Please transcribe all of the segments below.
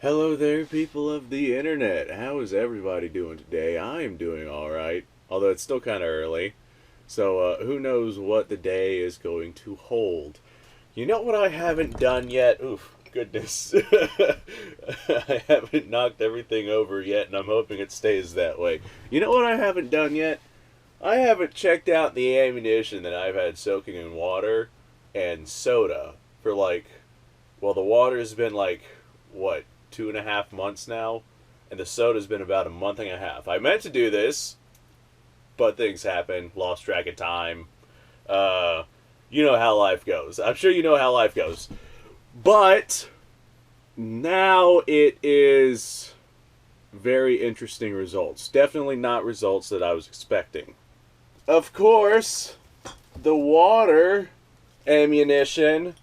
Hello there, people of the internet. How is everybody doing today? I am doing alright, although it's still kind of early. So, who knows what the day is going to hold. You know what I haven't done yet? Oof, goodness. I haven't knocked everything over yet, and I'm hoping it stays that way. You know what I haven't done yet? I haven't checked out the ammunition that I've had soaking in water and soda for the water's been what, 2.5 months now, and the soda's been about a month and a half. I meant to do this, but things happen, lost track of time. You know how life goes. I'm sure you know how life goes. But now it is very interesting results. Definitely not results that I was expecting. Of course, the water ammunition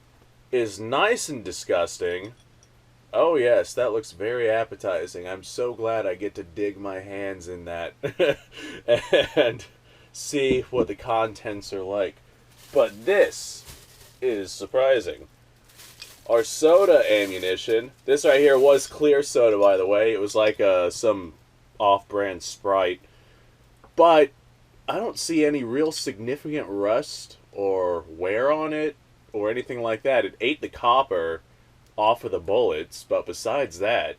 is nice and disgusting. Oh yes, that looks very appetizing. I'm so glad I get to dig my hands in that and see what the contents are like. But this is surprising. Our soda ammunition, this right here was clear soda, by the way. It was like some off-brand Sprite. But I don't see any real significant rust or wear on it or anything like that. It ate the copper off of the bullets, but besides that,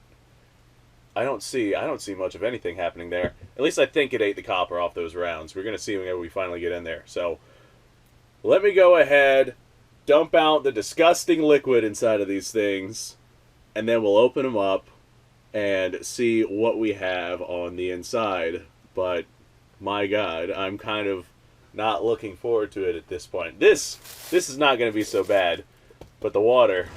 I don't see much of anything happening there. At least I think it ate the copper off those rounds. We're gonna see whenever we finally get in there. So let me go ahead, dump out the disgusting liquid inside of these things, and then we'll open them up and see what we have on the inside. But my God, I'm kind of not looking forward to it at this point. This is not going to be so bad, but the water.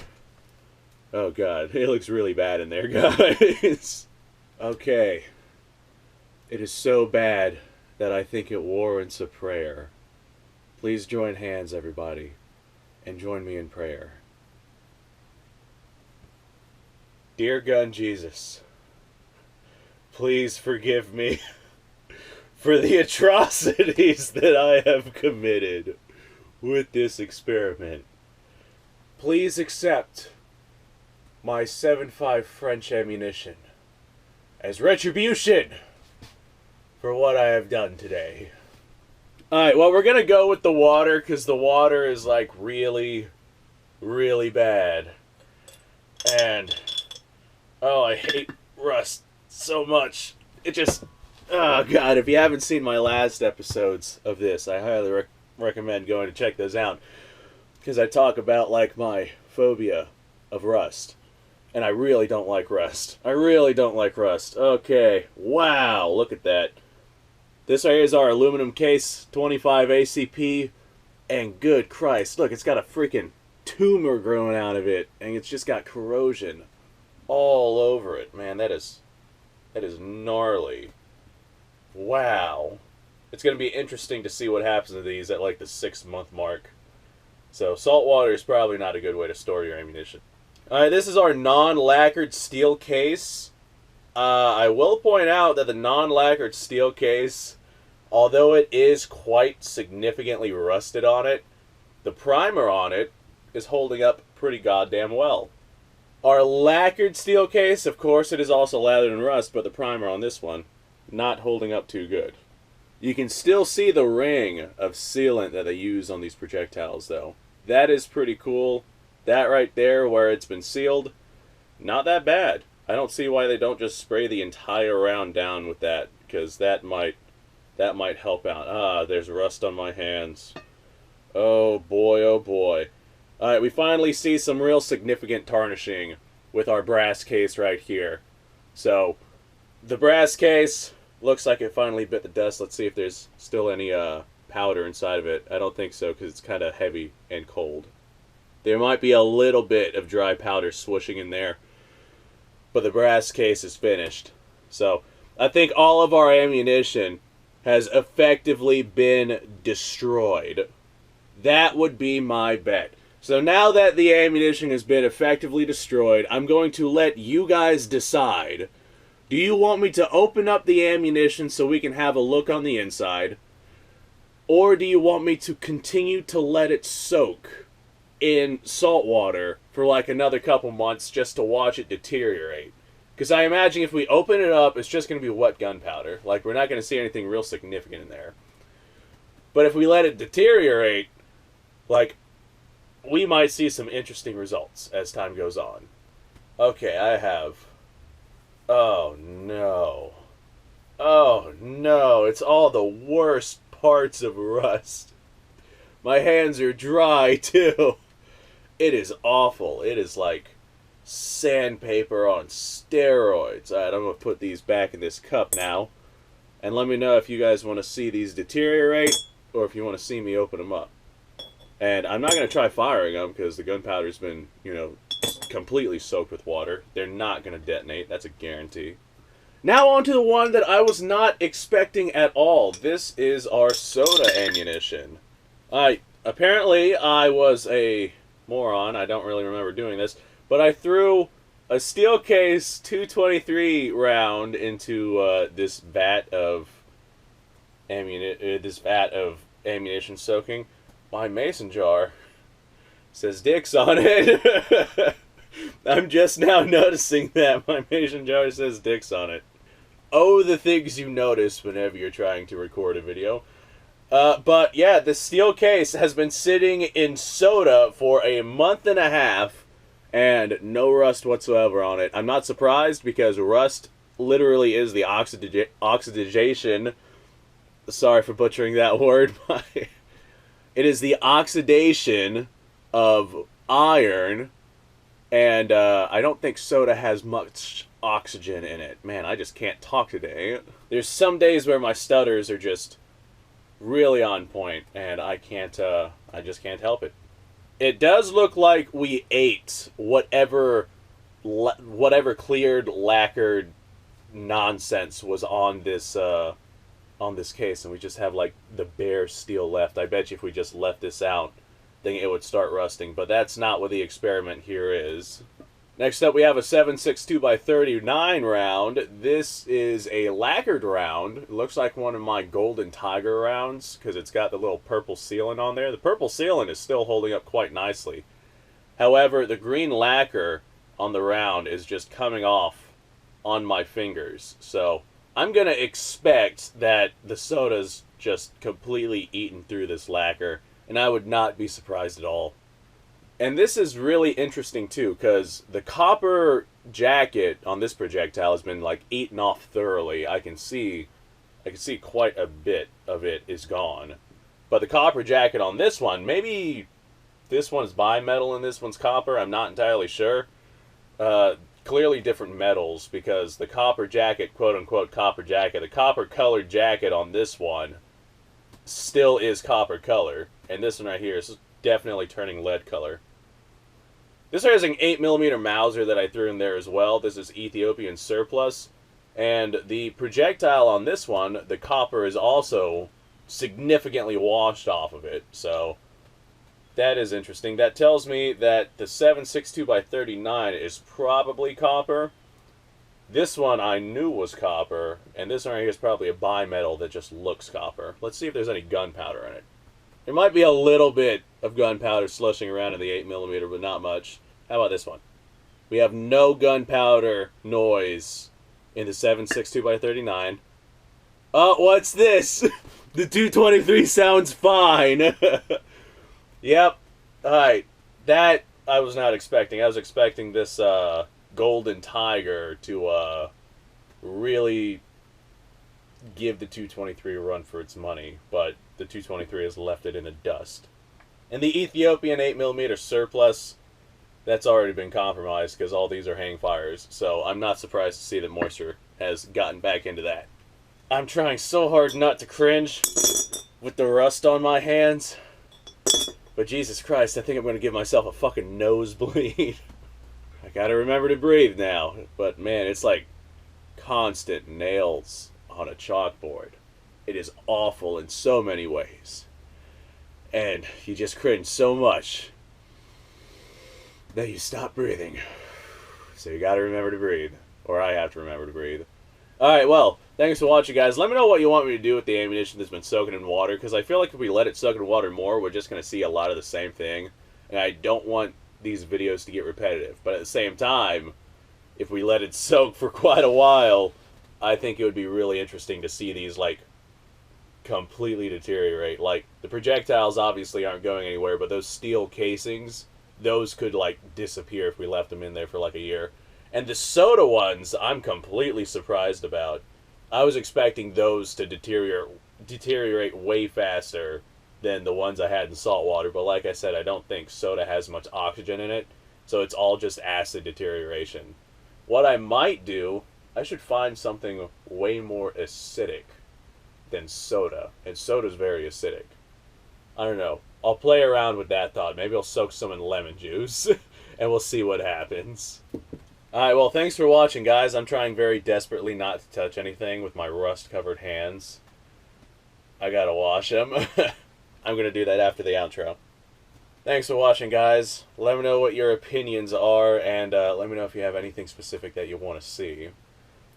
Oh God, it looks really bad in there, guys. Okay. It is so bad that I think it warrants a prayer. Please join hands, everybody, and join me in prayer. Dear Gun Jesus, please forgive me for the atrocities that I have committed with this experiment. Please accept my 7.5 French ammunition as retribution for what I have done today. Alright, well, we're gonna go with the water because the water is like really, really bad. And, oh, I hate rust so much. It just, oh God, if you haven't seen my last episodes of this, I highly recommend going to check those out. Because I talk about, like, my phobia of rust. And I really don't like rust. I really don't like rust. Okay. Wow. Look at that. This right here is our aluminum case, 25 ACP. And good Christ. Look, it's got a freaking tumor growing out of it. And it's just got corrosion all over it. Man, that is gnarly. Wow. It's going to be interesting to see what happens to these at like the 6-month mark. So salt water is probably not a good way to store your ammunition. Alright, this is our non-lacquered steel case. I will point out that the non-lacquered steel case, although it is quite significantly rusted on it, the primer on it is holding up pretty goddamn well. Our lacquered steel case, of course, it is also lathered in rust, but the primer on this one, not holding up too good. You can still see the ring of sealant that they use on these projectiles, though. That is pretty cool. That right there, where it's been sealed, not that bad. I don't see why they don't just spray the entire round down with that, because that might help out. Ah, there's rust on my hands. Oh boy, oh boy. Alright, we finally see some real significant tarnishing with our brass case right here. So, the brass case looks like it finally bit the dust. Let's see if there's still any powder inside of it. I don't think so, because it's kind of heavy and cold. There might be a little bit of dry powder swooshing in there, but the brass case is finished. So, I think all of our ammunition has effectively been destroyed. That would be my bet. So now that the ammunition has been effectively destroyed, I'm going to let you guys decide. Do you want me to open up the ammunition so we can have a look on the inside? Or do you want me to continue to let it soak in salt water for like another couple months just to watch it deteriorate. Because I imagine if we open it up, it's just going to be wet gunpowder. Like, we're not going to see anything real significant in there. But if we let it deteriorate, like, we might see some interesting results as time goes on. Okay, I have... Oh, no. Oh, no. It's all the worst parts of rust. My hands are dry, too. It is awful. It is like sandpaper on steroids. Alright, I'm going to put these back in this cup now. And let me know if you guys want to see these deteriorate or if you want to see me open them up. And I'm not going to try firing them because the gunpowder's been, you know, completely soaked with water. They're not going to detonate. That's a guarantee. Now on to the one that I was not expecting at all. This is our soda ammunition. Apparently I was a moron. I don't really remember doing this. But I threw a steel case 223 round into this vat of ammunition soaking. My mason jar says dicks on it. I'm just now noticing that my mason jar says dicks on it. Oh, the things you notice whenever you're trying to record a video. But yeah, the steel case has been sitting in soda for a month and a half. And no rust whatsoever on it. I'm not surprised because rust literally is the oxidation. Sorry for butchering that word. It is the oxidation of iron. And I don't think soda has much oxygen in it. Man, I just can't talk today. There's some days where my stutters are just really on point. And I just can't help it. It does look like we ate whatever cleared, lacquered nonsense was on this case, and we just have like the bare steel left. I bet you if we just left this out, then it would start rusting. But that's not what the experiment here is. Next up, we have a 7.62 x 39 round. This is a lacquered round. It looks like one of my Golden Tiger rounds because it's got the little purple sealant on there. The purple sealant is still holding up quite nicely. However, the green lacquer on the round is just coming off on my fingers. So I'm going to expect that the soda's just completely eaten through this lacquer, and I would not be surprised at all. And this is really interesting, too, because the copper jacket on this projectile has been, like, eaten off thoroughly. I can see quite a bit of it is gone. But the copper jacket on this one, maybe this one's bimetal and this one's copper. I'm not entirely sure. Clearly different metals, because the copper jacket, quote-unquote copper jacket, the copper-colored jacket on this one still is copper color. And this one right here is definitely turning lead color. This has an 8mm Mauser that I threw in there as well. This is Ethiopian surplus. And the projectile on this one, the copper is also significantly washed off of it. So that is interesting. That tells me that the 7.62 x 39 is probably copper. This one I knew was copper. And this one right here is probably a bimetal that just looks copper. Let's see if there's any gunpowder in it. There might be a little bit of gunpowder slushing around in the 8mm, but not much. How about this one? We have no gunpowder noise in the 7.62 x 39. Oh, what's this? The 223 sounds fine. Yep. Alright. That I was not expecting. I was expecting this Golden Tiger to really give the 223 a run for its money, but the 223 has left it in the dust. And the Ethiopian 8mm surplus, that's already been compromised because all these are hang fires, so I'm not surprised to see that moisture has gotten back into that. I'm trying so hard not to cringe with the rust on my hands, but Jesus Christ, I think I'm going to give myself a fucking nosebleed. I gotta remember to breathe now, but man, it's like constant nails on a chalkboard. It is awful in so many ways. And you just cringe so much that you stop breathing. So you gotta remember to breathe. Or I have to remember to breathe. Alright, well, thanks for watching, guys. Let me know what you want me to do with the ammunition that's been soaking in water, because I feel like if we let it soak in water more, we're just going to see a lot of the same thing. and I don't want these videos to get repetitive. But at the same time, if we let it soak for quite a while, I think it would be really interesting to see these, like, completely deteriorate. Like, the projectiles obviously aren't going anywhere, but those steel casings, those could, like, disappear if we left them in there for, like, a year. And the soda ones, I'm completely surprised about. I was expecting those to deteriorate way faster than the ones I had in salt water, but like I said, I don't think soda has much oxygen in it, so it's all just acid deterioration. What I might do, I should find something way more acidic than soda, and soda's very acidic. I don't know. I'll play around with that thought. Maybe I'll soak some in lemon juice, and we'll see what happens. Alright, well, thanks for watching, guys. I'm trying very desperately not to touch anything with my rust-covered hands. I gotta wash them. I'm gonna do that after the outro. Thanks for watching, guys. Let me know what your opinions are, and let me know if you have anything specific that you want to see.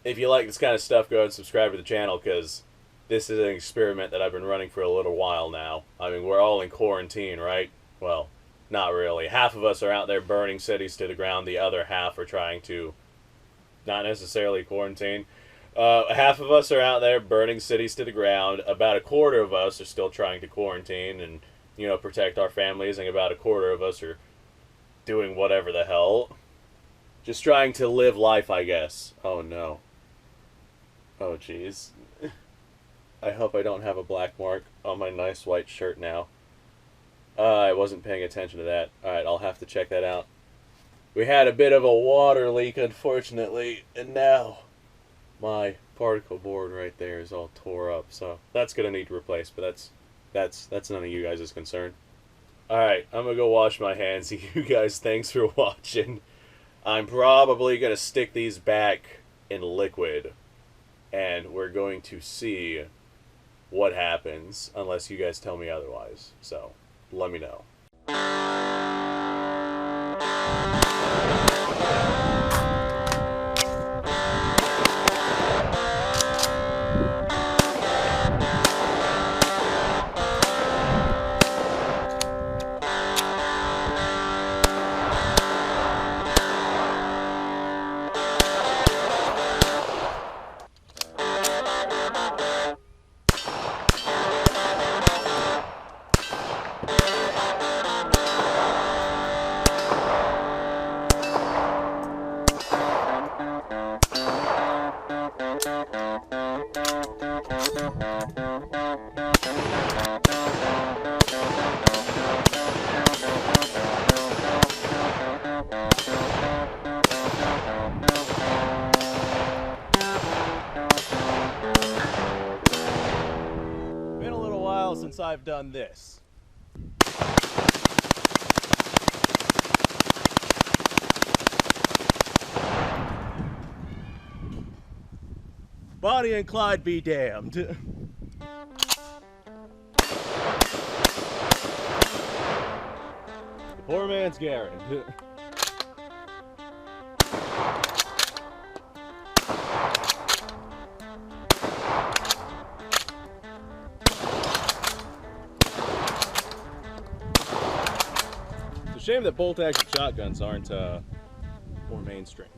If you like this kind of stuff, go ahead and subscribe to the channel, because this is an experiment that I've been running for a little while now. I mean, we're all in quarantine, right? Well, not really. Half of us are out there burning cities to the ground. The other half are trying to, not necessarily quarantine. Half of us are out there burning cities to the ground. About a quarter of us are still trying to quarantine and, you know, protect our families. And about a quarter of us are doing whatever the hell. Just trying to live life, I guess. Oh, no. Oh, jeez. I hope I don't have a black mark on my nice white shirt now. I wasn't paying attention to that. Alright, I'll have to check that out. We had a bit of a water leak, unfortunately, and now my particle board right there is all tore up, so that's gonna need replaced, but that's none of you guys' concern. Alright, I'm gonna go wash my hands. You guys, thanks for watching. I'm probably gonna stick these back in liquid, and we're going to see what happens, unless you guys tell me otherwise. So, let me know. Been a little while since I've done this. Bonnie and Clyde be damned. Poor man's Garen. It's a shame that bolt-action shotguns aren't more mainstream.